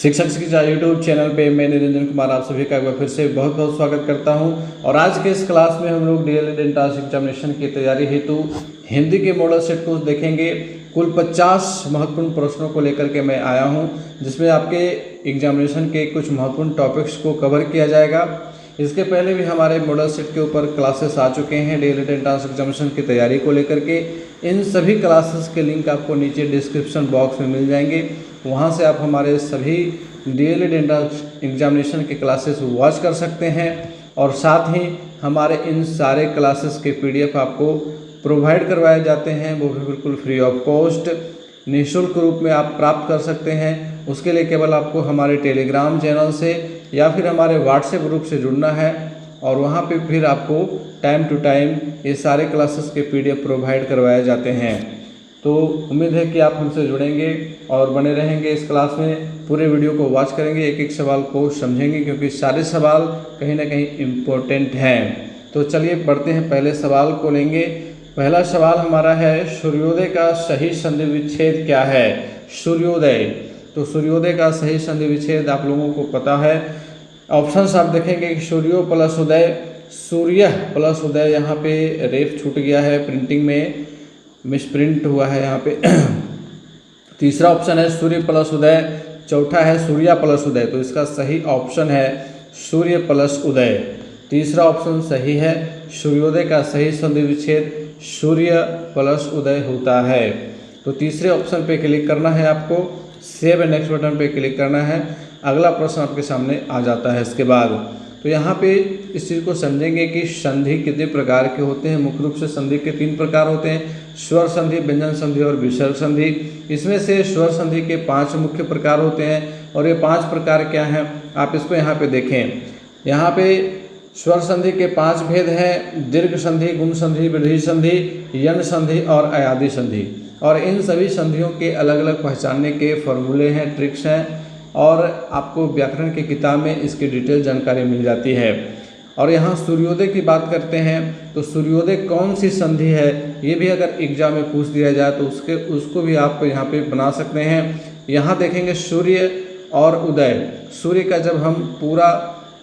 शिक्षक शिक्षा YouTube channel पे मैं निरंजन कुमार आप सभी का एक बार फिर से बहुत बहुत स्वागत करता हूं। और आज के इस क्लास में हम लोग डीएलएड एंट्रेंस एग्जामिनेशन की तैयारी हेतु हिंदी के मॉडल सेट को देखेंगे। कुल 50 महत्वपूर्ण प्रश्नों को लेकर के मैं आया हूं, जिसमें आपके एग्जामिनेशन के कुछ महत्वपूर्ण टॉपिक्स को कवर किया जाएगा। इसके पहले भी हमारे मॉडल सेट के ऊपर क्लासेस आ चुके हैं डीएलएड एंट्रेंस एग्जामिनेशन की तैयारी को लेकर के। इन सभी क्लासेस के लिंक आपको नीचे डिस्क्रिप्शन बॉक्स में मिल जाएंगे, वहां से आप हमारे सभी डीएलएड एंट्रेंस एग्जामिनेशन के क्लासेस वॉच कर सकते हैं। और साथ ही हमारे इन सारे क्लासेस के पीडीएफ आपको प्रोवाइड करवाए जाते हैं, वो भी बिल्कुल फ्री ऑफ कॉस्ट निःशुल्क रूप में आप प्राप्त कर सकते हैं। उसके लिए केवल आपको हमारे टेलीग्राम चैनल से या फिर हमारे व्हाट्सएप ग्रुप से जुड़ना है, और वहाँ पे फिर आपको टाइम टू टाइम ये सारे क्लासेस के पीडीएफ प्रोवाइड करवाए जाते हैं। तो उम्मीद है कि आप हमसे जुड़ेंगे और बने रहेंगे इस क्लास में, पूरे वीडियो को वॉच करेंगे, एक एक सवाल को समझेंगे, क्योंकि सारे सवाल कहीं ना कहीं इम्पोर्टेंट हैं। तो चलिए बढ़ते हैं, पहले सवाल को लेंगे। पहला सवाल हमारा है, सूर्योदय का सही संधि विच्छेद क्या है? सूर्योदय, तो सूर्योदय का सही संधि विच्छेद आप लोगों को पता है। ऑप्शंस आप देखेंगे कि सूर्यो प्लस उदय, सूर्य प्लस उदय, यहाँ पे रेफ छूट गया है, प्रिंटिंग में मिसप्रिंट हुआ है यहाँ पे। तीसरा ऑप्शन है सूर्य प्लस उदय, चौथा है सूर्या प्लस उदय, तो इसका सही ऑप्शन है सूर्य प्लस उदय। तीसरा ऑप्शन सही है, सूर्योदय का सही संधि विच्छेद सूर्य प्लस उदय होता है। तो तीसरे ऑप्शन पे क्लिक करना है आपको, सेव एंड नेक्स्ट बटन पे क्लिक करना है। अगला प्रश्न आपके सामने आ जाता है इसके बाद। तो यहाँ पे इस चीज़ को समझेंगे कि संधि कितने प्रकार के होते हैं। मुख्य रूप से संधि के 3 प्रकार होते हैं, स्वर संधि, व्यंजन संधि और विसर्ग संधि। इसमें से स्वर संधि के 5 मुख्य प्रकार होते हैं, और ये 5 प्रकार क्या हैं आप इसको यहाँ पे देखें। यहाँ पे स्वर संधि के 5 भेद हैं, दीर्घ संधि, गुण संधि, वृद्धि संधि, यण संधि और अयादि संधि। और इन सभी संधियों के अलग अलग पहचानने के फॉर्मूले हैं, ट्रिक्स हैं, और आपको व्याकरण की किताब में इसकी डिटेल जानकारी मिल जाती है। और यहाँ सूर्योदय की बात करते हैं, तो सूर्योदय कौन सी संधि है, ये भी अगर एग्जाम में पूछ दिया जाए तो उसको भी आप यहाँ पे बना सकते हैं। यहाँ देखेंगे सूर्य और उदय, सूर्य का जब हम पूरा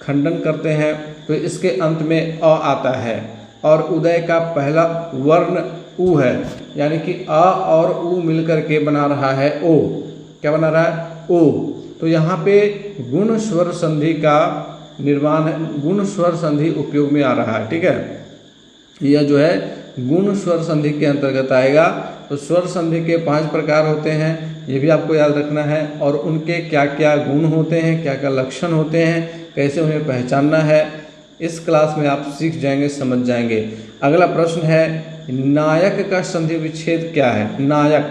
खंडन करते हैं तो इसके अंत में अ आता है, और उदय का पहला वर्ण उ है, यानी कि अ और उ मिलकर के बना रहा है ओ। क्या बना रहा है? ओ। तो यहाँ पे गुण स्वर संधि का निर्माण, गुण स्वर संधि उपयोग में आ रहा है। ठीक है, यह जो है गुण स्वर संधि के अंतर्गत आएगा। तो स्वर संधि के 5 प्रकार होते हैं, ये भी आपको याद रखना है, और उनके क्या क्या गुण होते हैं, क्या क्या लक्षण होते हैं, कैसे उन्हें पहचानना है, इस क्लास में आप सीख जाएंगे, समझ जाएंगे। अगला प्रश्न है, नायक का संधि विच्छेद क्या है? नायक,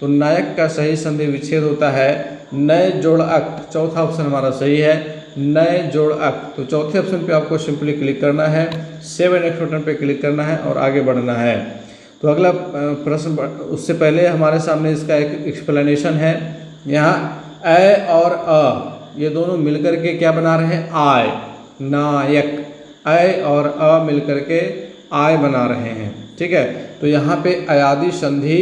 तो नायक का सही संधि विच्छेद होता है नय जोड़ अक। चौथा ऑप्शन हमारा सही है, नय जोड़ अक। तो चौथे ऑप्शन पे आपको सिंपली क्लिक करना है, सेव एंड नेक्स्ट बटन पे क्लिक करना है और आगे बढ़ना है। तो अगला प्रश्न, उससे पहले हमारे सामने इसका एक एक्सप्लेनेशन है। यहाँ अ और अ ये दोनों मिलकर के क्या बना रहे हैं? आय। नायक, अ और अ मिलकर के आय बना रहे हैं। ठीक है, तो यहाँ पे अयादि संधि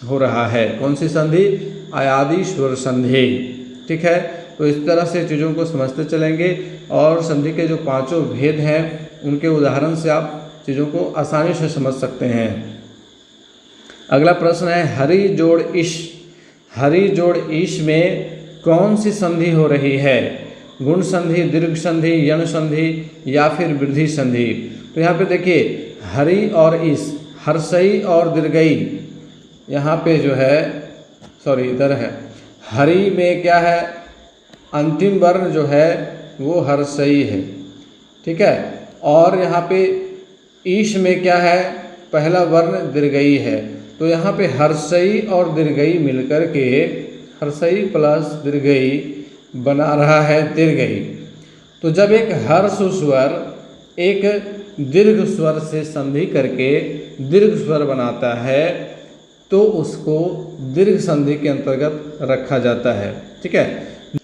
हो रहा है। कौन सी संधि? अयादि स्वर संधि। ठीक है, तो इस तरह से चीज़ों को समझते चलेंगे, और संधि के जो 5 भेद हैं उनके उदाहरण से आप चीज़ों को आसानी से समझ सकते हैं। अगला प्रश्न है, हरि जोड़ ईश। हरि जोड़ ईश में कौन सी संधि हो रही है? गुण संधि, दीर्घ संधि, यण संधि या फिर वृद्धि संधि? तो यहाँ पे देखिए, हरि और ईश, हर्षई और दीर्घई, यहाँ पे जो है, सॉरी इधर है, हरि में क्या है? अंतिम वर्ण जो है वो हर्षई है। ठीक है, और यहाँ पे ईश में क्या है? पहला वर्ण दीर्घई है। तो यहाँ पे हर्षई और दीर्घई मिलकर के, हर्षई प्लस दीर्घई बना रहा है दीर्घई। तो जब एक हर्ष स्वर एक दीर्घ स्वर से संधि करके दीर्घ स्वर बनाता है, तो उसको दीर्घ संधि के अंतर्गत रखा जाता है। ठीक है,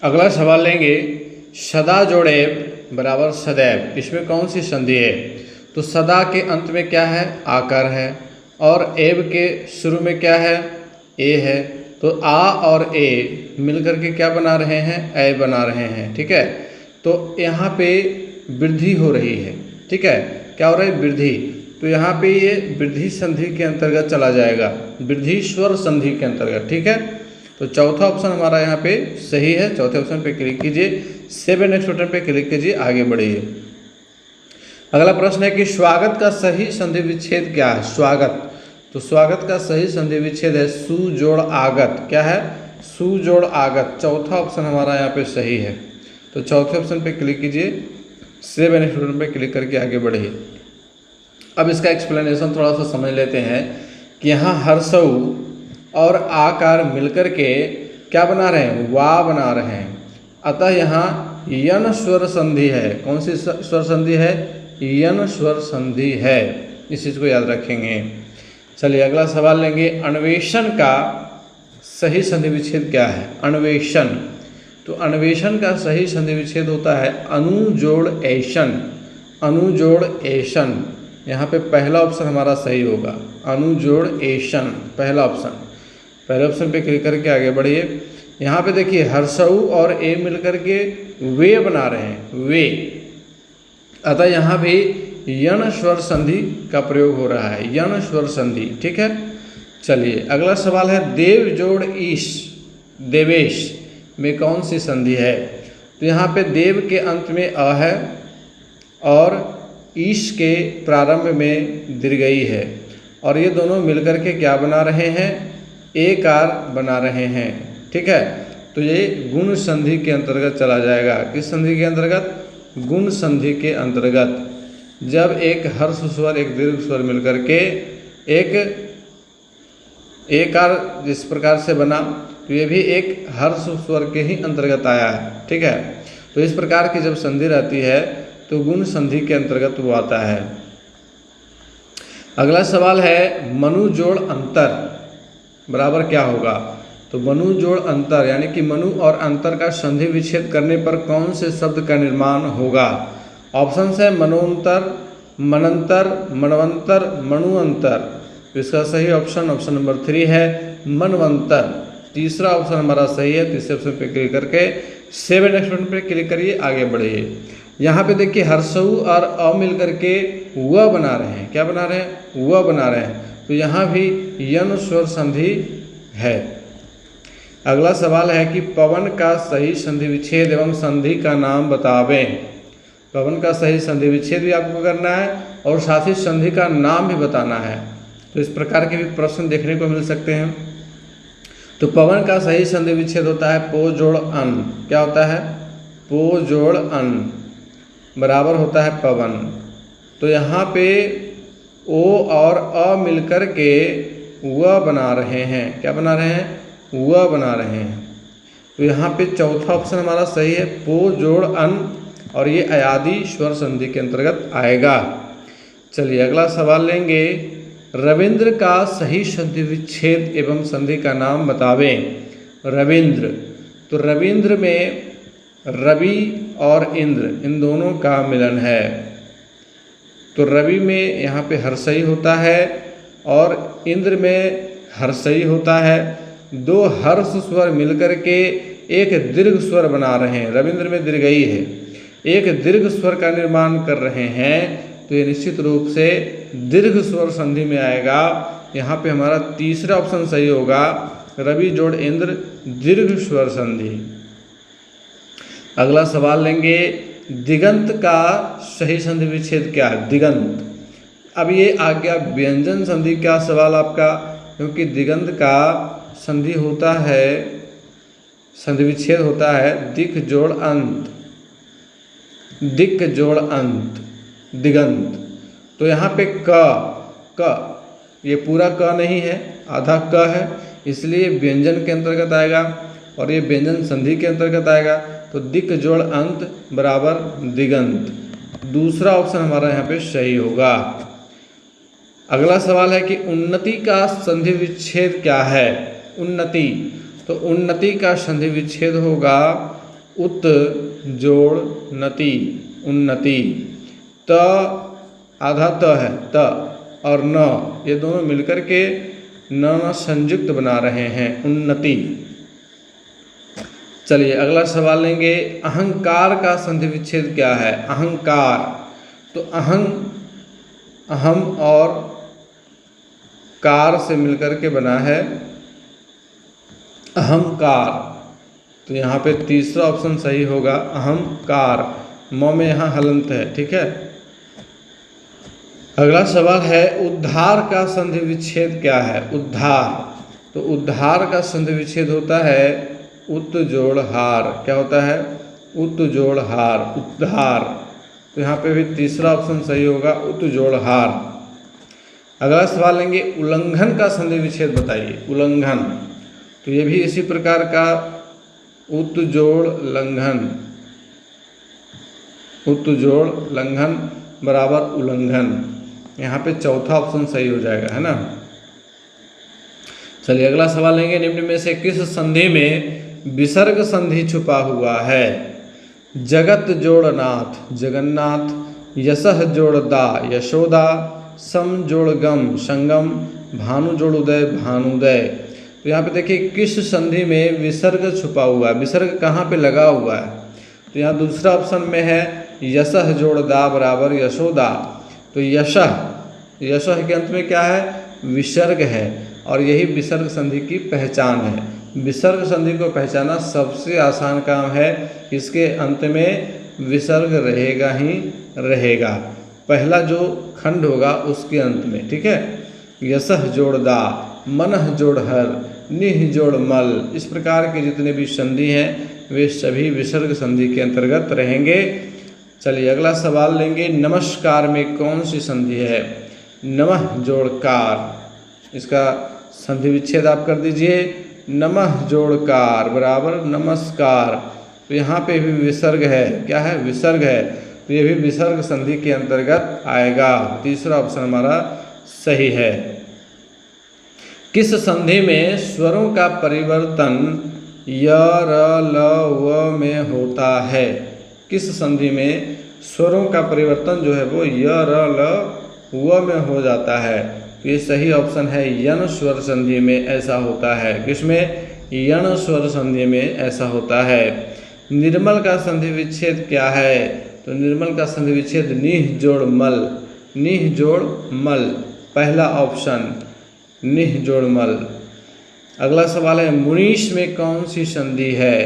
अगला सवाल लेंगे, सदा जोड़े बराबर सदैव, इसमें कौन सी संधि है? तो सदा के अंत में क्या है? आकार है, और एव के शुरू में क्या है? ए है। तो आ और ए मिलकर के क्या बना रहे हैं, ऐ बना रहे हैं। ठीक है, तो यहाँ पे वृद्धि हो रही है। ठीक है, क्या हो रहा है, वृद्धि। तो यहाँ पे ये वृद्धि संधि के अंतर्गत चला जाएगा, वृद्धि स्वर संधि के अंतर्गत। ठीक है, तो चौथा ऑप्शन हमारा यहाँ पे सही है। चौथे ऑप्शन पे क्लिक कीजिए, 7 नेक्स्ट बटन पे क्लिक कीजिए, आगे बढ़िए। अगला प्रश्न है कि स्वागत का सही संधि विच्छेद क्या है। स्वागत, तो स्वागत का सही संधि विच्छेद है सु जोड़ आगत। क्या है, सु जोड़ आगत। चौथा ऑप्शन हमारा यहाँ पे सही है। तो चौथे ऑप्शन पे क्लिक कीजिए, 7 नेक्स्ट बटन पे क्लिक करके आगे बढ़िए। अब इसका एक्सप्लेनेशन थोड़ा सा समझ लेते हैं कि यहाँ हर्षऊ और आकार मिलकर के क्या बना रहे हैं, वा बना रहे हैं। अतः यहाँ यन स्वर संधि है। कौन सी स्वर संधि है, यन स्वर संधि है। इस चीज़ को याद रखेंगे। चलिए अगला सवाल लेंगे, अन्वेषण का सही संधि विच्छेद क्या है। अन्वेषण, तो अन्वेषण का सही संधि विच्छेद होता है अनु जोड़ ऐशन। अनु जोड़ ऐशन, यहाँ पे पहला ऑप्शन हमारा सही होगा, अनु जोड़ ऐशन, पहला ऑप्शन। पहले ऑप्शन पे क्लिक करके आगे बढ़िए। यहाँ पे देखिए हर्षऊ और ए मिलकर के वे बना रहे हैं, वे। अतः यहाँ भी यन स्वर संधि का प्रयोग हो रहा है, यन स्वर संधि। ठीक है, चलिए अगला सवाल है, देव जोड़ ईश, देवेश में कौन सी संधि है। तो यहाँ पे देव के अंत में अ है और ईश के प्रारंभ में दीर्घई है, और ये दोनों मिलकर के क्या बना रहे हैं, एकार बना रहे हैं। ठीक है, तो ये गुण संधि के अंतर्गत चला जाएगा। किस संधि के अंतर्गत, गुण संधि के अंतर्गत। जब एक हर्ष स्वर एक दीर्घ स्वर मिलकर के एक एकार जिस प्रकार से बना, तो ये भी एक हर्ष स्वर के ही अंतर्गत आया है। ठीक है, तो इस प्रकार की जब संधि रहती है तो गुण संधि के अंतर्गत वो आता है। अगला सवाल है, मनु जोड़ अंतर बराबर क्या होगा। तो मनु जोड़ अंतर यानी कि मनु और अंतर का संधि विच्छेद करने पर कौन से शब्द का निर्माण होगा। ऑप्शन है मनोंतर, मनंतर, मनवंतर, मनुअंतर। तो इसका सही ऑप्शन ऑप्शन नंबर 3 है, मनवंतर। तीसरा ऑप्शन हमारा सही है। तीसरे ऑप्शन पे क्लिक करके 7 नेक्स्ट बटन पे क्लिक करिए, आगे बढ़िए। यहाँ पे देखिए हर्षऊ और अ मिल करके व बना रहे हैं। क्या बना रहे हैं, व बना रहे हैं। तो यहाँ भी यन स्वर संधि है। अगला सवाल है कि पवन का सही संधि विच्छेद एवं संधि का नाम बतावें। पवन का सही संधि विच्छेद भी आपको करना है और साथ ही संधि का नाम भी बताना है। तो इस प्रकार के भी प्रश्न देखने को मिल सकते हैं। तो पवन का सही संधि विच्छेद होता है पो जोड़ अन। क्या होता है, पो जोड़ अन बराबर होता है पवन। तो यहाँ पे ओ और अ मिलकर के व बना रहे हैं। क्या बना रहे हैं, व बना रहे हैं। तो यहाँ पे चौथा ऑप्शन हमारा सही है, पो जोड़ अन, और ये अयादी स्वर संधि के अंतर्गत आएगा। चलिए अगला सवाल लेंगे, रविंद्र का सही संधि विच्छेद एवं संधि का नाम बतावें। रविंद्र, तो रविंद्र में रवि और इंद्र इन दोनों का मिलन है। तो रवि में यहाँ पे हर्षई होता है और इंद्र में हर्षई होता है। दो हर्ष स्वर मिलकर के एक दीर्घ स्वर बना रहे हैं। रविंद्र में दीर्घई है, एक दीर्घ स्वर का निर्माण कर रहे हैं। तो ये निश्चित रूप से दीर्घ स्वर संधि में आएगा। यहाँ पे हमारा तीसरा ऑप्शन सही होगा, रवि जोड़ इंद्र दीर्घ स्वर संधि। अगला सवाल लेंगे, दिगंत का सही संधि विच्छेद क्या है। दिगंत, अब ये आ गया व्यंजन संधि का सवाल आपका, क्योंकि दिगंत का संधि होता है, संधि विच्छेद होता है दिक जोड़ अंत, दिक जोड़ अंत, दिगंत। तो यहाँ पे क ये पूरा क नहीं है, आधा क है, इसलिए व्यंजन के अंतर्गत आएगा और ये व्यंजन संधि के अंतर्गत आएगा। तो दिक जोड़ अंत बराबर दिगंत। दूसरा ऑप्शन हमारा यहाँ पे सही होगा। अगला सवाल है कि उन्नति का संधि विच्छेद क्या है। उन्नति, तो उन्नति का संधि विच्छेद होगा उत जोड़ नति, उन्नति। त आधा त है, त और न, ये दोनों मिलकर के न संयुक्त बना रहे हैं, उन्नति। चलिए अगला सवाल लेंगे, अहंकार का संधि विच्छेद क्या है? अहंकार, तो अहम और कार से मिलकर के बना है अहंकार, तो यहाँ पे तीसरा ऑप्शन सही होगा, अहंकार। म में यहाँ हलंत है, ठीक है। अगला सवाल है, उद्धार का संधि विच्छेद क्या है? उद्धार, तो उद्धार का संधि विच्छेद होता है उत जोड़ हार। क्या होता है? उत जोड़ हार, उद्धार, तो यहाँ पे भी तीसरा ऑप्शन सही होगा, उत जोड़ हार। अगला सवाल लेंगे, उल्लंघन का संधि विच्छेद बताइए। उल्लंघन, तो ये भी इसी प्रकार का, उत जोड़ लंघन, उत जोड़ लंघन बराबर उल्लंघन। यहाँ पे चौथा ऑप्शन सही हो जाएगा, है ना। चलिए अगला सवाल लेंगे, निम्न में से किस संधि में विसर्ग संधि छुपा हुआ है? जगत जोड़ नाथ, जगन्नाथ, यशः जोड़ दा, यशोदा, सम जोड़ गम, संगम, भानु जोड़ उदय, भानुदय। तो यहाँ पे देखिए किस संधि में विसर्ग छुपा हुआ है, विसर्ग कहाँ पे लगा हुआ है? तो यहाँ दूसरा ऑप्शन में है यशः जोड़ दा बराबर यशोदा। तो यशः के अंत में क्या है? विसर्ग है, और यही विसर्ग संधि की पहचान है। विसर्ग संधि को पहचाना सबसे आसान काम है, इसके अंत में विसर्ग रहेगा ही रहेगा, पहला जो खंड होगा उसके अंत में, ठीक है। यशः जोड़ दा, मनः जोड़ हर, निह जोड़ मल, इस प्रकार के जितने भी संधि हैं वे सभी विसर्ग संधि के अंतर्गत रहेंगे। चलिए अगला सवाल लेंगे, नमस्कार में कौन सी संधि है? नमः जोड़ कार, इसका संधि विच्छेद आप कर दीजिए, नमः जोड़ कार बराबर नमस्कार। तो यहाँ पे भी विसर्ग है, क्या है? विसर्ग है, तो ये भी विसर्ग संधि के अंतर्गत आएगा, तीसरा ऑप्शन हमारा सही है। किस संधि में स्वरों का परिवर्तन य, र, ल, व में होता है? किस संधि में स्वरों का परिवर्तन जो है वो य, र, ल, व में हो जाता है? तो ये सही ऑप्शन है, यण स्वर संधि में ऐसा होता है। किसमें? यण स्वर संधि में ऐसा होता है। निर्मल का संधि विच्छेद क्या है? तो निर्मल का संधि विच्छेद निह जोड़ मल, निह जोड़ मल, पहला ऑप्शन निह जोड़ मल। अगला सवाल है, मुनीश में कौन सी संधि है?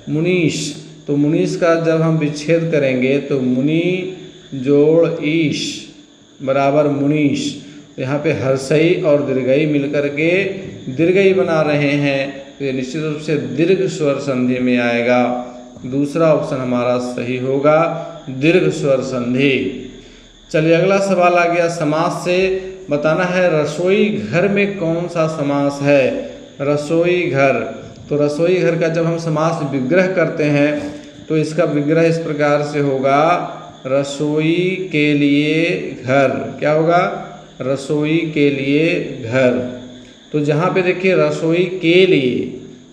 मुनीश, तो मुनीश का जब हम विच्छेद करेंगे तो मुनि जोड़ ईश बराबर मुनीश। तो यहाँ पे हर्षई और दीर्घई मिलकर के दीर्घई बना रहे हैं, तो ये निश्चित रूप से दीर्घ स्वर संधि में आएगा, दूसरा ऑप्शन हमारा सही होगा, दीर्घ स्वर संधि। चलिए अगला सवाल आ गया, समास से बताना है रसोई घर में कौन सा समास है? रसोई घर, तो रसोई घर का जब हम समास विग्रह करते हैं तो इसका विग्रह इस प्रकार से होगा, रसोई के लिए घर। क्या होगा? रसोई के लिए घर। तो जहाँ पे देखिए रसोई के लिए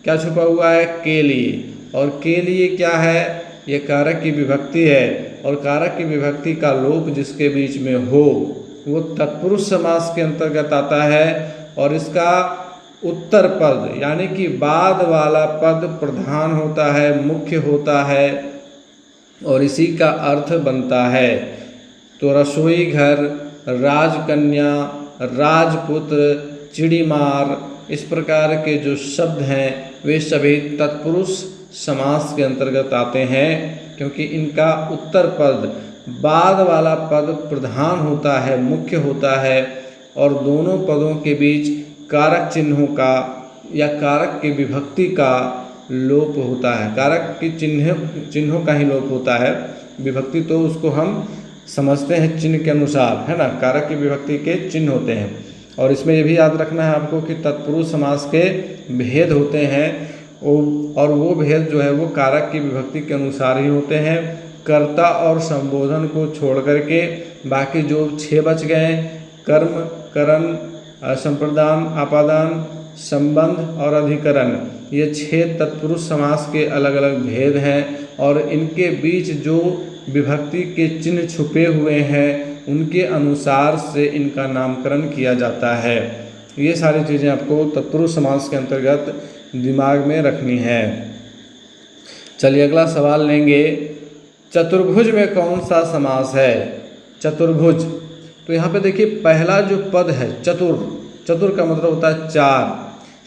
क्या छुपा हुआ है? के लिए, और के लिए क्या है? ये कारक की विभक्ति है, और कारक की विभक्ति का लोप जिसके बीच में हो वो तत्पुरुष समास के अंतर्गत आता है, और इसका उत्तर पद यानी कि बाद वाला पद प्रधान होता है, मुख्य होता है, और इसी का अर्थ बनता है। तो रसोई घर, राजकन्या, राजपुत्र, चिड़ीमार, इस प्रकार के जो शब्द हैं वे सभी तत्पुरुष समास के अंतर्गत आते हैं, क्योंकि इनका उत्तर पद, बाद वाला पद प्रधान होता है, मुख्य होता है, और दोनों पदों के बीच कारक चिन्हों का या कारक की विभक्ति का लोप होता है। कारक की चिन्हों का ही लोप होता है, विभक्ति तो उसको हम समझते हैं चिन्ह के अनुसार, है ना। कारक की विभक्ति के चिन्ह होते हैं, और इसमें ये भी याद रखना है आपको कि तत्पुरुष समास के भेद होते हैं, और वो भेद जो है वो कारक की विभक्ति के अनुसार ही होते हैं। कर्ता और संबोधन को छोड़ करके बाकी जो 6 बच गए, कर्म, करण, संप्रदान, आपादान, संबंध और अधिकरण, ये 6 तत्पुरुष समास के अलग अलग भेद हैं, और इनके बीच जो विभक्ति के चिन्ह छुपे हुए हैं उनके अनुसार से इनका नामकरण किया जाता है। ये सारी चीज़ें आपको तत्पुरुष समास के अंतर्गत दिमाग में रखनी है। चलिए अगला सवाल लेंगे, चतुर्भुज में कौन सा समास है? चतुर्भुज, तो यहाँ पे देखिए पहला जो पद है चतुर, चतुर का मतलब होता है चार,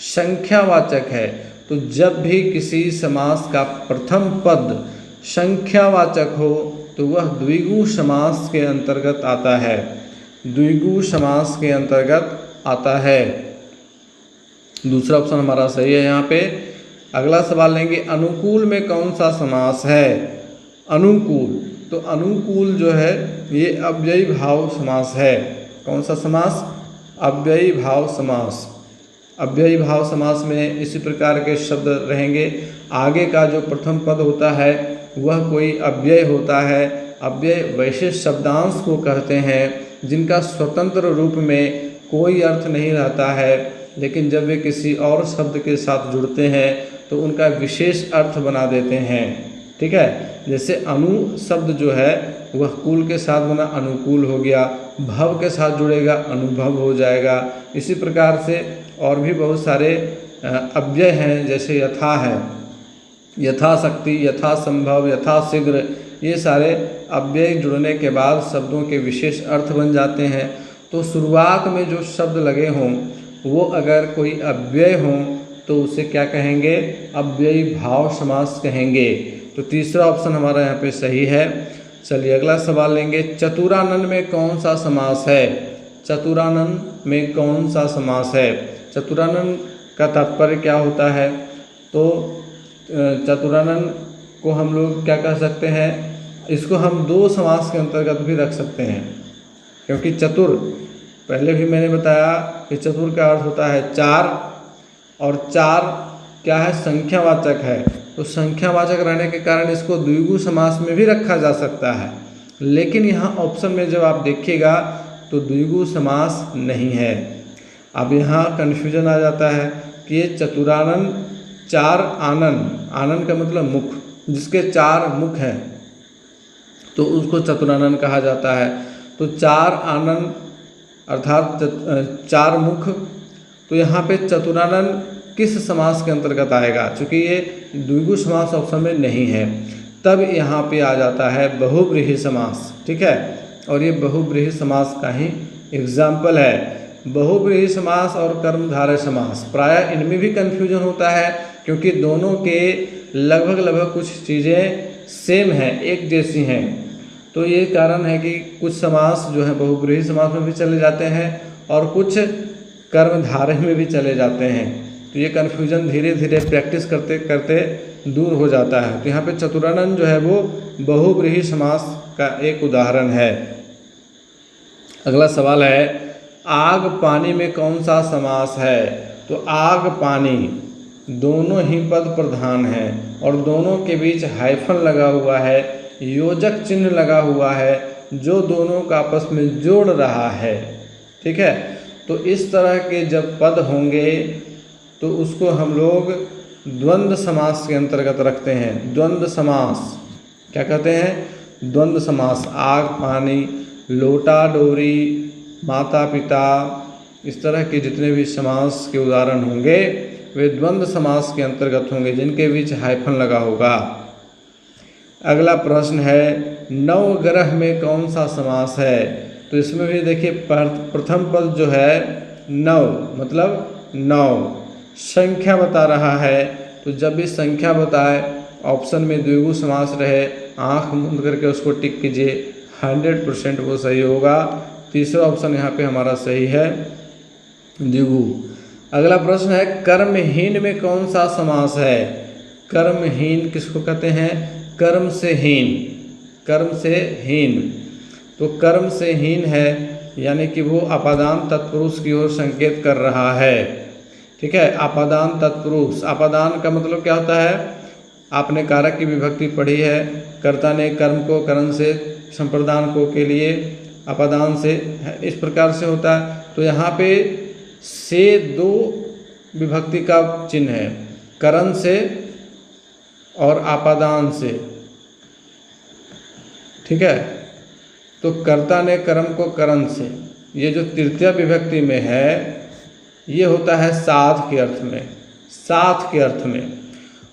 संख्यावाचक है। तो जब भी किसी समास का प्रथम पद संख्यावाचक हो तो वह द्विगु समास के अंतर्गत आता है, द्विगु समास के अंतर्गत आता है। दूसरा ऑप्शन हमारा सही है यहाँ पे। अगला सवाल लेंगे, अनुकूल में कौन सा समास है? अनुकूल, तो अनुकूल जो है ये अव्ययी भाव समास है। कौन सा समास? अव्ययी भाव समास। अव्ययी भाव समास में इसी प्रकार के शब्द रहेंगे। आगे का जो प्रथम पद होता है वह कोई अव्यय होता है। अव्यय वैसे शब्दांश को कहते हैं जिनका स्वतंत्र रूप में कोई अर्थ नहीं रहता है, लेकिन जब वे किसी और शब्द के साथ जुड़ते हैं तो उनका विशेष अर्थ बना देते हैं। ठीक है, जैसे अनु शब्द जो है वह कूल के साथ बना अनुकूल हो गया, भव के साथ जुड़ेगा अनुभव हो जाएगा। इसी प्रकार से और भी बहुत सारे अव्यय हैं, जैसे यथा है, यथाशक्ति, यथासंभव, यथाशीघ्र, ये सारे अव्यय जुड़ने के बाद शब्दों के विशेष अर्थ बन जाते हैं। तो शुरुआत में जो शब्द लगे हों वो अगर कोई अव्यय हों तो उसे क्या कहेंगे? अव्ययी भाव समास कहेंगे। तो तीसरा ऑप्शन हमारा यहाँ पे सही है। चलिए अगला सवाल लेंगे, चतुरानन में कौन सा समास है? चतुरानन में कौन सा समास है? चतुरानन का तात्पर्य क्या होता है? तो चतुरानन को हम लोग क्या कह सकते हैं? इसको हम दो समास के अंतर्गत भी रख सकते हैं, क्योंकि चतुर, पहले भी मैंने बताया कि चतुर का अर्थ होता है चार, और चार क्या है? संख्यावाचक है। तो संख्यावाचक रहने के कारण इसको द्विगु समास में भी रखा जा सकता है, लेकिन यहाँ ऑप्शन में जब आप देखिएगा तो द्विगु समास नहीं है। अब यहाँ कन्फ्यूजन आ जाता है कि ये चतुरानन चार आनन, आनन का मतलब मुख, जिसके चार मुख हैं तो उसको चतुरानन कहा जाता है। तो चार आनन अर्थात चार मुख, तो यहाँ पे चतुरानन किस समास के अंतर्गत आएगा? चूँकि ये द्विगु समास ऑप्शन में नहीं है, तब यहाँ पे आ जाता है बहुव्रीहि समास। ठीक है, और ये बहुव्रीहि समास का ही एग्जाम्पल है। बहुव्रीहि समास और कर्मधारय समास, प्रायः इनमें भी कन्फ्यूजन होता है, क्योंकि दोनों के लगभग कुछ चीज़ें सेम हैं, एक जैसी हैं। तो ये कारण है कि कुछ समास जो है बहुव्रीहि समास में भी चले जाते हैं और कुछ कर्मधारय में भी चले जाते हैं। तो ये कन्फ्यूजन धीरे धीरे प्रैक्टिस करते करते दूर हो जाता है। तो यहाँ पे चतुरानन जो है वो बहुव्रीहि समास का एक उदाहरण है। अगला सवाल है, आग पानी में कौन सा समास है? तो आग पानी दोनों ही पद प्रधान हैं और दोनों के बीच हाइफन लगा हुआ है, योजक चिन्ह लगा हुआ है जो दोनों का आपस में जोड़ रहा है। ठीक है, तो इस तरह के जब पद होंगे तो उसको हम लोग द्वंद्व समास के अंतर्गत रखते हैं। द्वंद्व समास क्या कहते हैं? द्वंद्व समास। आग पानी, लोटा डोरी, माता पिता, इस तरह के जितने भी समास के उदाहरण होंगे वे द्वंद्व समास के अंतर्गत होंगे, जिनके बीच हाइफन लगा होगा। अगला प्रश्न है, नवग्रह में कौन सा समास है? तो इसमें भी देखिए प्रथम पद जो है नव, मतलब नौ, संख्या बता रहा है। तो जब भी संख्या बताए, ऑप्शन में द्विगु समास रहे, आँख मूंद करके उसको टिक कीजिए, 100% वो सही होगा। तीसरा ऑप्शन यहाँ पे हमारा सही है, द्विगु। अगला प्रश्न है, कर्महीन में कौन सा समास है? कर्महीन किसको कहते हैं? कर्म से हीन, कर्म से हीन। तो कर्म से हीन है यानी कि वो अपादान तत्पुरुष की ओर संकेत कर रहा है। ठीक है, अपादान तत्पुरुष। अपादान का मतलब क्या होता है? आपने कारक की विभक्ति पढ़ी है, कर्ता ने कर्म को करण से, संप्रदान को के लिए अपादान से, इस प्रकार से होता है। तो यहाँ पे से दो विभक्ति का चिन्ह है, करण से और आपादान से। ठीक है, तो कर्ता ने कर्म को करण से, ये जो तृतीय विभक्ति में है ये होता है साथ के अर्थ में, साथ के अर्थ में।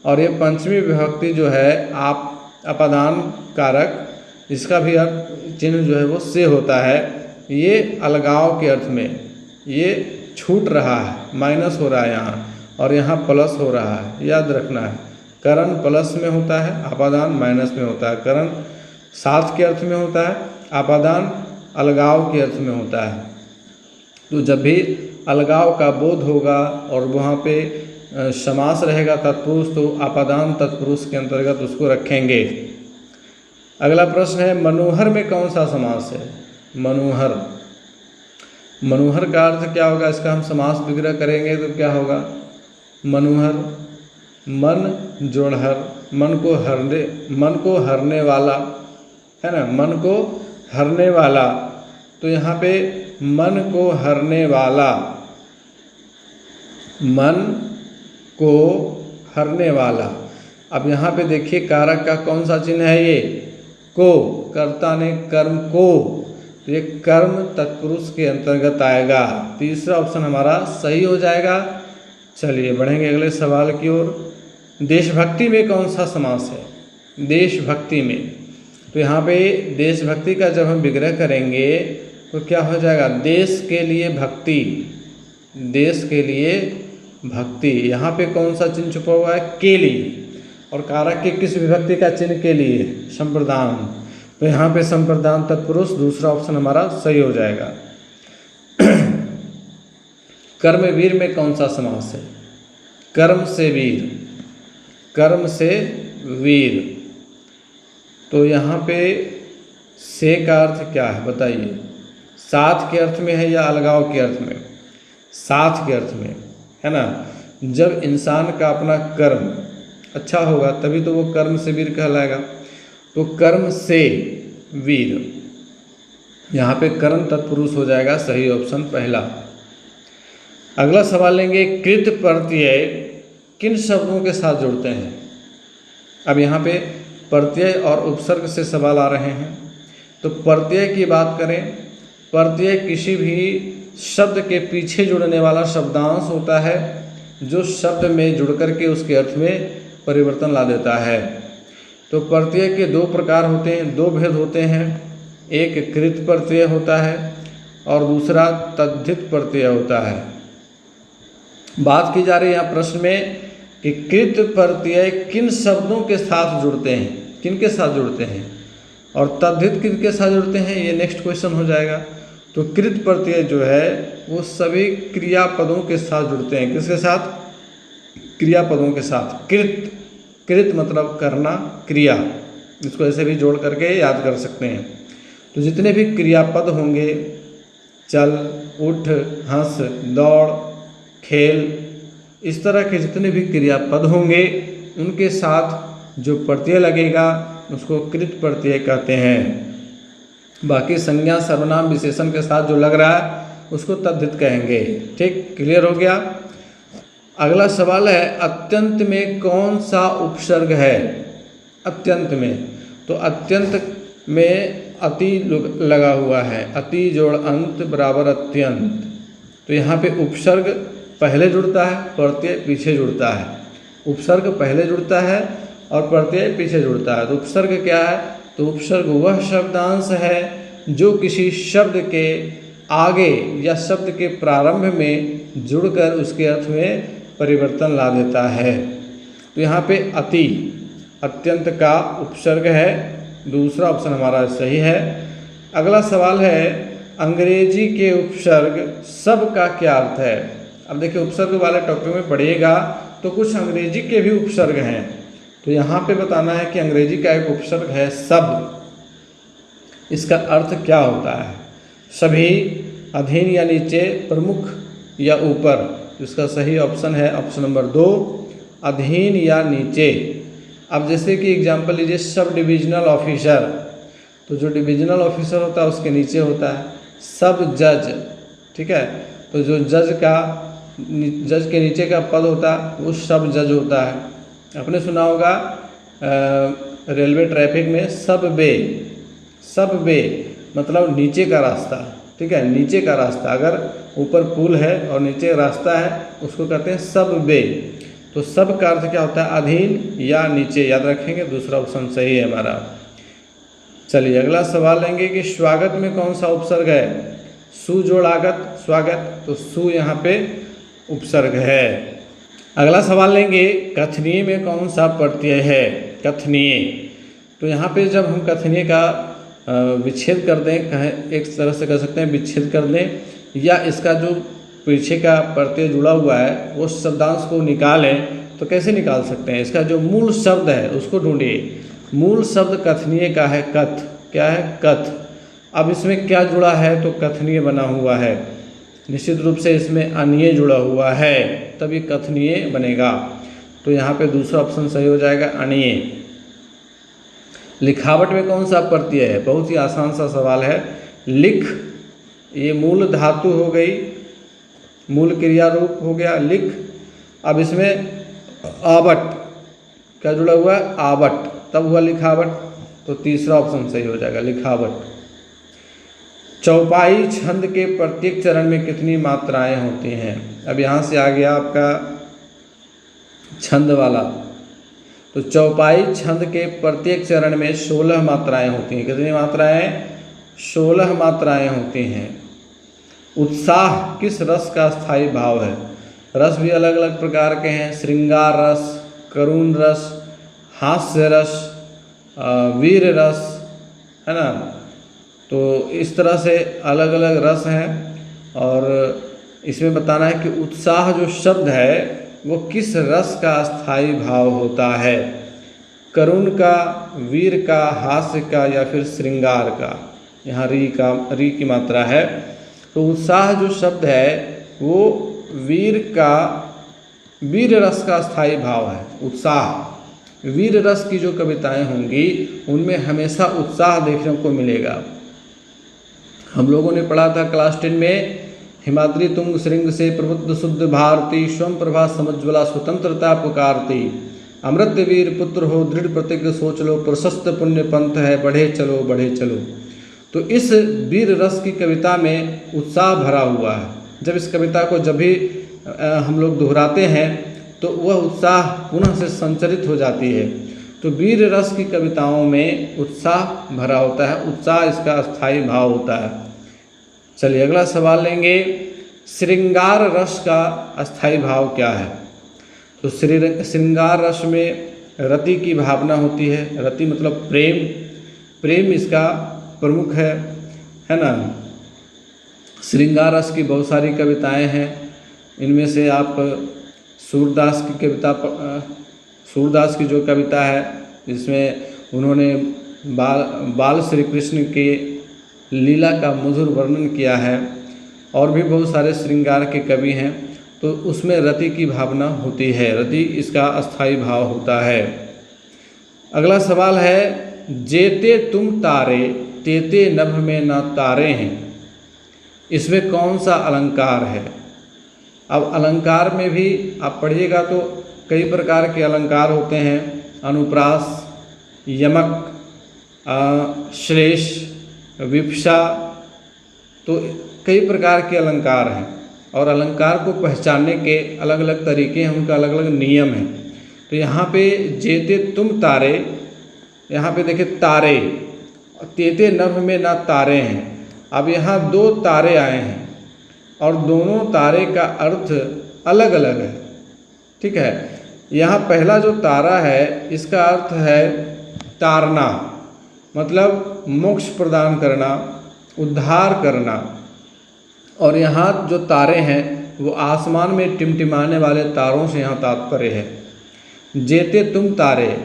और ये पंचमी विभक्ति जो है अपादान कारक, इसका भी अर्थ चिन्ह जो है वो से होता है। ये अलगाव के अर्थ में, ये छूट रहा है, माइनस हो रहा है यहाँ, और यहाँ प्लस हो रहा है, याद रखना है। करण प्लस में होता है, अपादान माइनस में होता है। करण साथ के अर्थ में होता है, अपादान अलगाव के अर्थ में होता है। तो जब भी अलगाव का बोध होगा और वहाँ पे समास रहेगा तत्पुरुष, तो अपादान तत्पुरुष के अंतर्गत उसको रखेंगे। अगला प्रश्न है, मनोहर में कौन सा समास है? मनोहर, मनोहर का अर्थ क्या होगा? इसका हम समास विग्रह करेंगे तो क्या होगा? मनोहर, मन जोड़हर, मन को हरने वाला, है ना, मन को हरने वाला। तो यहाँ पे मन को हरने वाला, मन को हरने वाला। अब यहाँ पे देखिए कारक का कौन सा चिन्ह है? ये को, कर्ता ने कर्म को, तो ये कर्म तत्पुरुष के अंतर्गत आएगा। तीसरा ऑप्शन हमारा सही हो जाएगा। चलिए बढ़ेंगे अगले सवाल की ओर। देशभक्ति में कौन सा समास है? देशभक्ति में, तो यहाँ पे देशभक्ति का जब हम विग्रह करेंगे तो क्या हो जाएगा? देश के लिए भक्ति, देश के लिए भक्ति। यहाँ पे कौन सा चिन्ह छुपा हुआ है? के लिए। और कारक के किस विभक्ति का चिन्ह के लिए? संप्रदान। तो यहाँ पे संप्रदान तत्पुरुष, दूसरा ऑप्शन हमारा सही हो जाएगा। कर्मवीर में कौन सा समास है? कर्म से वीर, कर्म से वीर। तो यहाँ पे से का अर्थ क्या है बताइए? साथ के अर्थ में है या अलगाव के अर्थ में? साथ के अर्थ में, है ना। जब इंसान का अपना कर्म अच्छा होगा तभी तो वो कर्म से वीर कहलाएगा। तो कर्म से वीर, यहाँ पे कर्म तत्पुरुष हो जाएगा, सही ऑप्शन पहला। अगला सवाल लेंगे, कृत प्रत्यय किन शब्दों के साथ जुड़ते हैं? अब यहाँ पे प्रत्यय और उपसर्ग से सवाल आ रहे हैं। तो प्रत्यय की बात करें, प्रत्यय किसी भी शब्द के पीछे जुड़ने वाला शब्दांश होता है जो शब्द में जुड़ करके उसके अर्थ में परिवर्तन ला देता है। तो प्रत्यय के दो प्रकार होते हैं, दो भेद होते हैं। एक कृत प्रत्यय होता है और दूसरा तद्धित प्रत्यय होता है। बात की जा रही है यहाँ प्रश्न में कि कृत प्रत्यय किन शब्दों के साथ जुड़ते हैं, किन के साथ जुड़ते हैं, और तद्धित किन के साथ जुड़ते हैं, ये नेक्स्ट क्वेश्चन हो जाएगा। तो कृत प्रत्यय जो है वो सभी क्रियापदों के साथ जुड़ते हैं। किसके साथ? क्रियापदों के साथ। कृत, कृत मतलब करना, क्रिया, इसको ऐसे भी जोड़ करके याद कर सकते हैं। तो जितने भी क्रियापद होंगे, चल, उठ, हंस, दौड़, खेल, इस तरह के जितने भी क्रियापद होंगे उनके साथ जो प्रत्यय लगेगा उसको कृत प्रत्यय कहते हैं। बाकी संज्ञा, सर्वनाम, विशेषण के साथ जो लग रहा है उसको तद्धित कहेंगे। ठीक, क्लियर हो गया। अगला सवाल है, अत्यंत में कौन सा उपसर्ग है? अत्यंत में, तो अत्यंत में अति लगा हुआ है, अति जोड़ अंत बराबर अत्यंत। तो यहाँ पे उपसर्ग पहले जुड़ता है, प्रत्यय पीछे जुड़ता है। उपसर्ग पहले जुड़ता है और प्रत्यय पीछे जुड़ता है। तो उपसर्ग क्या है? तो उपसर्ग वह शब्दांश है जो किसी शब्द के आगे या शब्द के प्रारंभ में जुड़कर उसके अर्थ में परिवर्तन ला देता है। तो यहाँ पे अति, अत्यंत का उपसर्ग है, दूसरा ऑप्शन हमारा सही है। अगला सवाल है, अंग्रेजी के उपसर्ग सब का क्या अर्थ है? अब देखिए उपसर्ग वाले टॉपिक में पढ़िएगा तो कुछ अंग्रेजी के भी उपसर्ग हैं। तो यहाँ पे बताना है कि अंग्रेजी का एक उपसर्ग है सब, इसका अर्थ क्या होता है? सभी, अधीन या नीचे, प्रमुख या ऊपर। तो इसका सही ऑप्शन है ऑप्शन नंबर 2, अधीन या नीचे। अब जैसे कि एग्जाम्पल लीजिए, सब डिविजनल ऑफिसर, तो जो डिविजनल ऑफिसर होता है उसके नीचे होता है सब जज। ठीक है, तो जो जज के नीचे का पद होता है वो सब जज होता है। आपने सुना होगा रेलवे ट्रैफिक में सब वे मतलब नीचे का रास्ता। ठीक है, नीचे का रास्ता, अगर ऊपर पुल है और नीचे रास्ता है उसको कहते हैं सब वे। तो सब का अर्थ क्या होता है? अधीन या नीचे, याद रखेंगे, दूसरा ऑप्शन सही है हमारा। चलिए अगला सवाल लेंगे कि स्वागत में कौन सा उपसर्ग है? सु जोड़ागत स्वागत, तो सु यहाँ पे उपसर्ग है। अगला सवाल लेंगे, कथनीय में कौन सा प्रत्यय है? कथनीय, तो यहाँ पे जब हम कथनीय का विच्छेद कर दें, कहें एक तरह से कह सकते हैं विच्छेद कर दें, या इसका जो पीछे का प्रत्यय जुड़ा हुआ है वो शब्दांश को निकालें, तो कैसे निकाल सकते हैं? इसका जो मूल शब्द है उसको ढूंढिए। मूल शब्द कथनीय का है कथ। क्या है? कथ। अब इसमें क्या जुड़ा है? तो कथनीय बना हुआ है। निश्चित रूप से इसमें अनीय जुड़ा हुआ है, तब ये कथनीय बनेगा। तो यहाँ पे दूसरा ऑप्शन सही हो जाएगा, अनीय। लिखावट में कौन सा प्रत्यय है? बहुत ही आसान सा सवाल है। लिख, ये मूल धातु हो गई, मूल क्रिया रूप हो गया लिख। अब इसमें आवट, क्या जुड़ा हुआ है? आवट, तब हुआ लिखावट। तो तीसरा ऑप्शन सही हो जाएगा, लिखावट। चौपाई छंद के प्रत्येक चरण में कितनी मात्राएं होती हैं? अब यहाँ से आ गया आपका छंद वाला। तो चौपाई छंद के प्रत्येक चरण में 16 मात्राएं होती हैं। कितनी मात्राएं? 16 मात्राएं होती हैं। उत्साह किस रस का स्थायी भाव है? रस भी अलग अलग प्रकार के हैं, श्रृंगार रस, करुण रस, हास्य रस, वीर रस, है ना। तो इस तरह से अलग अलग रस हैं, और इसमें बताना है कि उत्साह जो शब्द है वो किस रस का स्थायी भाव होता है? करुण का, वीर का, हास्य का, या फिर श्रृंगार का? यहाँ री की मात्रा है। तो उत्साह जो शब्द है वो वीर रस का स्थायी भाव है। उत्साह, वीर रस की जो कविताएं होंगी उनमें हमेशा उत्साह देखने को मिलेगा। हम लोगों ने पढ़ा था क्लास 10 में, हिमाद्री तुंग श्रृंग से प्रबुद्ध शुद्ध भारती, स्वयं प्रभा समज्वला स्वतंत्रता पुकारती, अमृत वीर पुत्र हो दृढ़ प्रतिज्ञ सोच लो, प्रशस्त पुण्य पंथ है बढ़े चलो बढ़े चलो। तो इस वीर रस की कविता में उत्साह भरा हुआ है। जब इस कविता को जब भी हम लोग दोहराते हैं तो वह उत्साह पुनः से संचरित हो जाती है। तो वीर रस की कविताओं में उत्साह भरा होता है, उत्साह इसका स्थायी भाव होता है। चलिए अगला सवाल लेंगे, श्रृंगार रस का अस्थायी भाव क्या है? तो श्रृंगार रस में रति की भावना होती है। रति मतलब प्रेम, प्रेम इसका प्रमुख है ना। श्रृंगार रस की बहुत सारी कविताएं हैं, इनमें से आप सूरदास की जो कविता है जिसमें उन्होंने बाल श्री कृष्ण के लीला का मधुर वर्णन किया है, और भी बहुत सारे श्रृंगार के कवि हैं, तो उसमें रति की भावना होती है। रति इसका अस्थायी भाव होता है। अगला सवाल है, जेते तुम तारे तेते नभ में न तारे हैं, इसमें कौन सा अलंकार है? अब अलंकार में भी आप पढ़िएगा तो कई प्रकार के अलंकार होते हैं, अनुप्रास, यमक, श्लेष, विप्सा, तो कई प्रकार के अलंकार हैं, और अलंकार को पहचानने के अलग अलग तरीके हैं, उनका अलग अलग नियम हैं। तो यहाँ पे जेते तुम तारे, यहाँ पे देखिए तारे, तेते नभ में ना तारे हैं। अब यहाँ दो तारे आए हैं और दोनों तारे का अर्थ अलग अलग है, ठीक है। यहाँ पहला जो तारा है इसका अर्थ है तारना, मतलब मोक्ष प्रदान करना, उद्धार करना। और यहाँ जो तारे हैं वो आसमान में टिमटिमाने वाले तारों से यहाँ तात्पर्य है। जेते तुम तारे,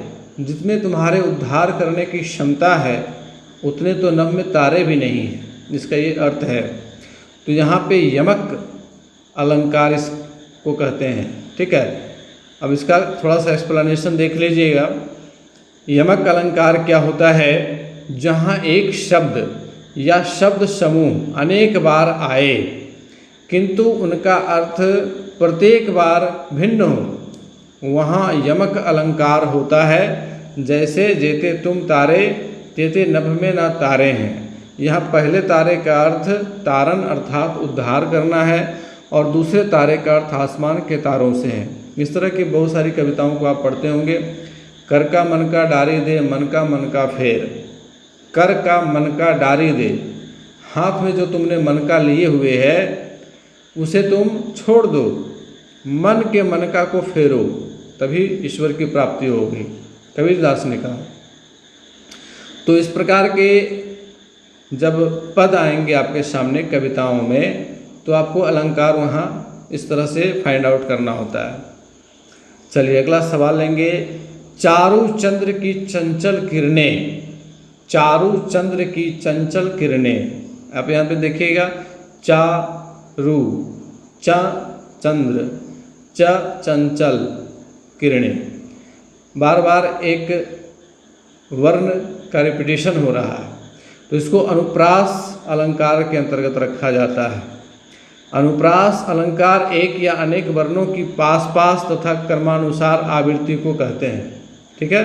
जितने तुम्हारे उद्धार करने की क्षमता है उतने तो नभ में तारे भी नहीं हैं, जिसका ये अर्थ है। तो यहाँ पे यमक अलंकार इसको कहते हैं, ठीक है। अब इसका थोड़ा सा एक्सप्लेनेशन देख लीजिएगा। यमक अलंकार क्या होता है? जहाँ एक शब्द या शब्द समूह अनेक बार आए किंतु उनका अर्थ प्रत्येक बार भिन्न हो, वहाँ यमक अलंकार होता है। जैसे जेते तुम तारे तेते नभ में ना तारे हैं, यहाँ पहले तारे का अर्थ तारन अर्थात उद्धार करना है, और दूसरे तारे का अर्थ आसमान के तारों से है। इस तरह की बहुत सारी कविताओं को आप पढ़ते होंगे। कर का मन का डारी दे, मन का फेर। कर का मन का डारी दे, हाथ में जो तुमने मन का लिए हुए है उसे तुम छोड़ दो, मन के मन का को फेरो, तभी ईश्वर की प्राप्ति होगी, कबीरदास ने कहा। तो इस प्रकार के जब पद आएंगे आपके सामने कविताओं में, तो आपको अलंकार वहाँ इस तरह से फाइंड आउट करना होता है। चलिए अगला सवाल लेंगे। चारु चंद्र की चंचल किरणें, चारु चंद्र की चंचल किरणें। आप यहाँ पे देखिएगा, चारु, च चंद्र, च चंचल किरणें, बार बार एक वर्ण का रिपीटेशन हो रहा है, तो इसको अनुप्रास अलंकार के अंतर्गत रखा जाता है। अनुप्रास अलंकार एक या अनेक वर्णों की पास पास तथा क्रमानुसार आवृत्ति को कहते हैं। ठीक है,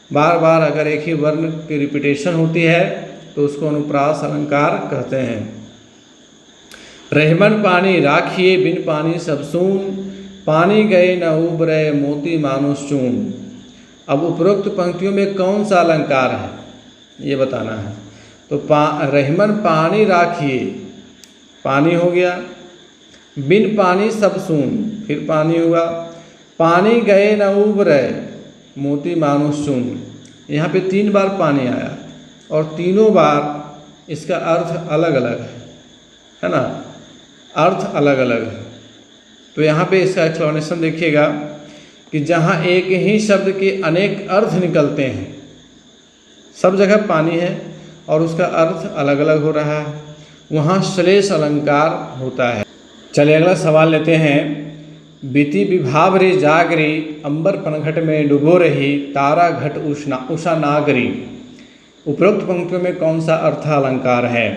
बार बार अगर एक ही वर्ण की रिपीटेशन होती है तो उसको अनुप्रास अलंकार कहते हैं। रहमन पानी राखिए बिन पानी सब सून, पानी गए न उबरे मोती मानुष चून। अब उपरोक्त पंक्तियों में कौन सा अलंकार है ये बताना है। तो रहमन पानी राखिए, पानी हो गया, बिन पानी सब सून, फिर पानी हुआ, पानी गए न उबरे मोती मानुष चून। यहाँ पे 3 बार पानी आया और तीनों बार इसका अर्थ अलग अलग है ना, अर्थ अलग अलग है। तो यहाँ पे इसका एक्सप्लेनेशन देखिएगा कि जहाँ एक ही शब्द के अनेक अर्थ निकलते हैं, सब जगह पानी है और उसका अर्थ अलग अलग हो रहा है, वहाँ श्लेष अलंकार होता है। चलिए अगला सवाल लेते हैं। बीती विभावरी जागरी, अंबर पनघट में डुबो रही, तारा घट उषा नागरी। उपरोक्त पंक्तियों में कौन सा अर्थ अलंकार है।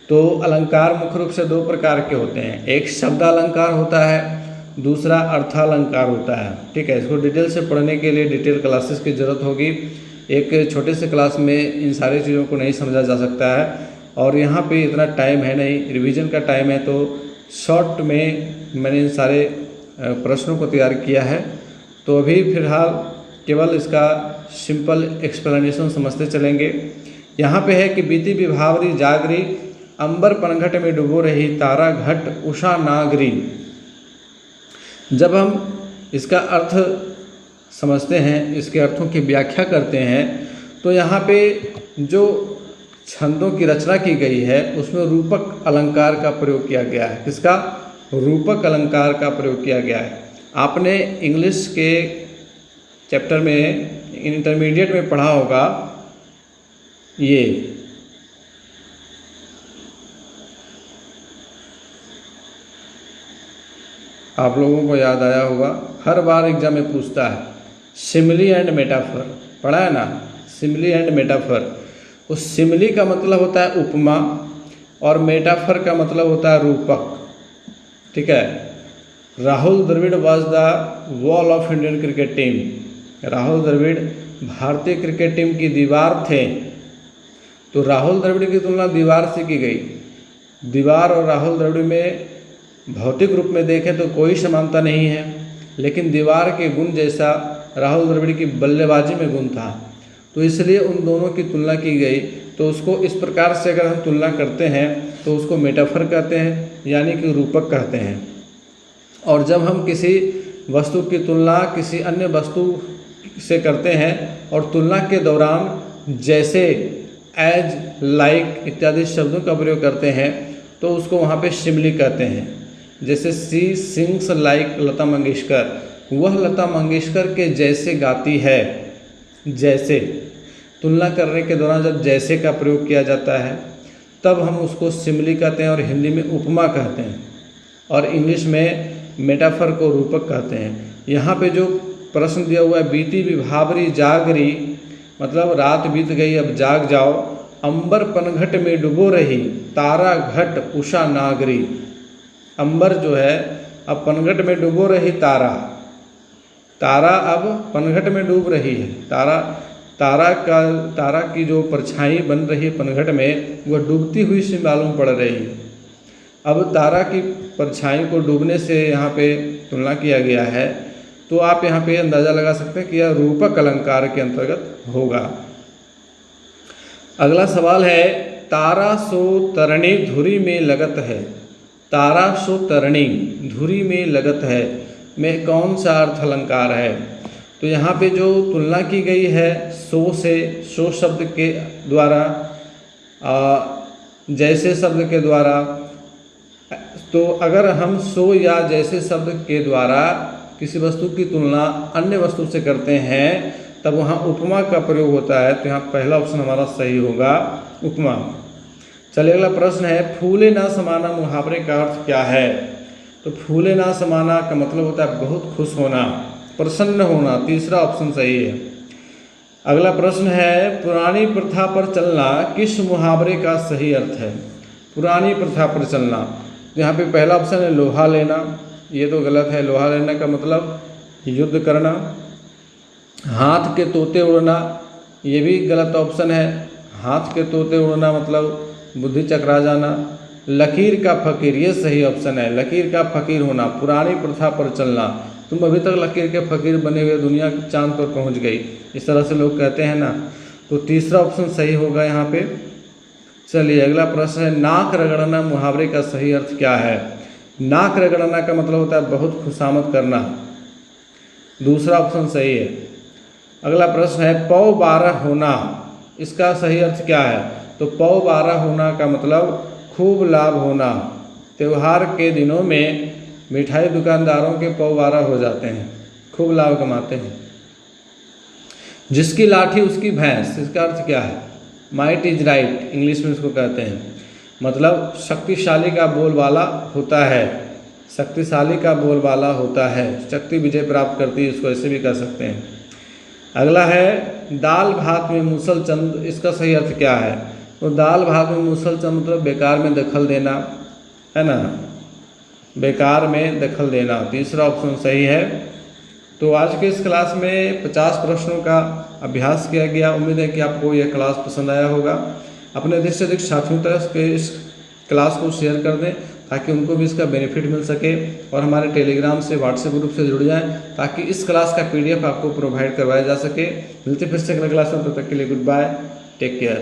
तो अलंकार मुख्य रूप से 2 प्रकार के होते हैं, एक शब्द अलंकार होता है, दूसरा अर्थालंकार होता है। ठीक है, इसको डिटेल से पढ़ने के लिए डिटेल क्लासेस की ज़रूरत होगी। एक छोटे से क्लास में इन सारी चीज़ों को नहीं समझा जा सकता है और यहाँ पे इतना टाइम है नहीं, रिवीजन का टाइम है, तो शॉर्ट में मैंने इन सारे प्रश्नों को तैयार किया है। तो अभी फिलहाल केवल इसका सिंपल एक्सप्लेनेशन समझते चलेंगे। यहाँ पे है कि बीती विभावरी जागरी, अंबर पनघट में डुबो रही, तारा घट उषा नागरी। जब हम इसका अर्थ समझते हैं, इसके अर्थों की व्याख्या करते हैं, तो यहाँ पे जो छंदों की रचना की गई है उसमें रूपक अलंकार का प्रयोग किया गया है। किसका? रूपक अलंकार का प्रयोग किया गया है। आपने इंग्लिश के चैप्टर में इंटरमीडिएट में पढ़ा होगा, ये आप लोगों को याद आया होगा, हर बार एग्जाम में पूछता है, सिमिली एंड मेटाफर, पढ़ा है ना, सिमिली एंड मेटाफर। उस सिमिली का मतलब होता है उपमा और मेटाफर का मतलब होता है रूपक। ठीक है, Rahul Dravid was the wall of Indian cricket team. Rahul Dravid भारतीय क्रिकेट टीम की दीवार थे। तो राहुल द्रविड़ की तुलना दीवार से की गई। दीवार और राहुल द्रविड़ में भौतिक रूप में देखें तो कोई समानता नहीं है, लेकिन दीवार के गुण जैसा राहुल द्रविड़ की बल्लेबाजी में गुण था, तो इसलिए उन दोनों की तुलना की गई। तो उसको इस प्रकार से अगर हम तुलना करते हैं तो उसको मेटाफर कहते हैं, यानी कि रूपक कहते हैं। और जब हम किसी वस्तु की तुलना किसी अन्य वस्तु से करते हैं और तुलना के दौरान जैसे, एज, लाइक इत्यादि शब्दों का प्रयोग करते हैं तो उसको वहाँ पे सिमिली कहते हैं। जैसे सी सिंग्स लाइक लता मंगेशकर, वह लता मंगेशकर के जैसे गाती है। जैसे, तुलना करने के दौरान जब जैसे का प्रयोग किया जाता है तब हम उसको सिमिली कहते हैं और हिंदी में उपमा कहते हैं और इंग्लिश में मेटाफर को रूपक कहते हैं। यहाँ पे जो प्रश्न दिया हुआ है, बीती विभावरी जागरी, मतलब रात बीत गई अब जाग जाओ, अंबर पनघट में डुबो रही, तारा घट उषा नागरी। अंबर जो है अब पनघट में डुबो रही, तारा अब पनघट में डूब रही है। तारा की जो परछाई बन रही है पनघट में, वह डूबती हुई सी मालूम पड़ रही है। अब तारा की परछाई को डूबने से यहाँ पे तुलना किया गया है तो आप यहाँ पे अंदाज़ा लगा सकते हैं कि यह रूपक अलंकार के अंतर्गत होगा। अगला सवाल है, तारा सो तरणी धुरी में लगत है। तारा सो तरणी धुरी में लगत है में कौन सा अर्थ अलंकार है? तो यहाँ पे जो तुलना की गई है सो से, सो शब्द के द्वारा, जैसे शब्द के द्वारा, तो अगर हम सो या जैसे शब्द के द्वारा किसी वस्तु की तुलना अन्य वस्तु से करते हैं तब वहाँ उपमा का प्रयोग होता है। तो यहाँ पहला ऑप्शन हमारा सही होगा, उपमा। चलिए अगला प्रश्न है, फूले ना समाना मुहावरे का अर्थ क्या है? तो फूले ना समाना का मतलब होता है बहुत खुश होना, प्रसन्न होना। तीसरा ऑप्शन सही है। अगला प्रश्न है, पुरानी प्रथा पर चलना किस मुहावरे का सही अर्थ है? पुरानी प्रथा पर चलना, यहाँ पे पहला ऑप्शन है लोहा लेना, ये तो गलत है। लोहा लेना का मतलब युद्ध करना। हाथ के तोते उड़ना, ये भी गलत ऑप्शन है। हाथ के तोते उड़ना मतलब बुद्धि चकरा जाना। लकीर का फकीर, ये सही ऑप्शन है, लकीर का फकीर होना। पुरानी प्रथा पर चलना, तुम अभी तक लकीर के फकीर बने हुए, दुनिया के चांद पर पहुंच गई, इस तरह से लोग कहते हैं ना। तो तीसरा ऑप्शन सही होगा यहाँ पे। चलिए अगला प्रश्न है, नाक रगड़ना मुहावरे का सही अर्थ क्या है? नाक रगड़ना का मतलब होता है बहुत खुशामद करना। दूसरा ऑप्शन सही है। अगला प्रश्न है, पौ 12 होना, इसका सही अर्थ क्या है? तो पौ 12 होना का मतलब खूब लाभ होना। त्यौहार के दिनों में मिठाई दुकानदारों के पौ 12 हो जाते हैं, खूब लाभ कमाते हैं। जिसकी लाठी उसकी भैंस, इसका अर्थ क्या है? माइट इज राइट, इंग्लिश में इसको कहते हैं। मतलब शक्तिशाली का बोलबाला होता है, शक्तिशाली का बोलबाला होता है, शक्ति विजय प्राप्त करती है, इसको ऐसे भी कह सकते हैं। अगला है, दाल भात में मूसल चंद, इसका सही अर्थ क्या है? तो दाल भात में मूसल चंद मतलब बेकार में दखल देना, है ना, बेकार में दखल देना। तीसरा ऑप्शन सही है। तो आज के इस क्लास में 50 प्रश्नों का अभ्यास किया गया। उम्मीद है कि आपको यह क्लास पसंद आया होगा। अपने अधिक से अधिक साथियों तक इस क्लास को शेयर कर दें ताकि उनको भी इसका बेनिफिट मिल सके, और हमारे टेलीग्राम से, व्हाट्सएप ग्रुप से जुड़ जाएं ताकि इस क्लास का PDF आपको प्रोवाइड करवाया जा सके। मिलते फिर से अगले क्लास में, तब तक के लिए गुड बाय, टेक केयर।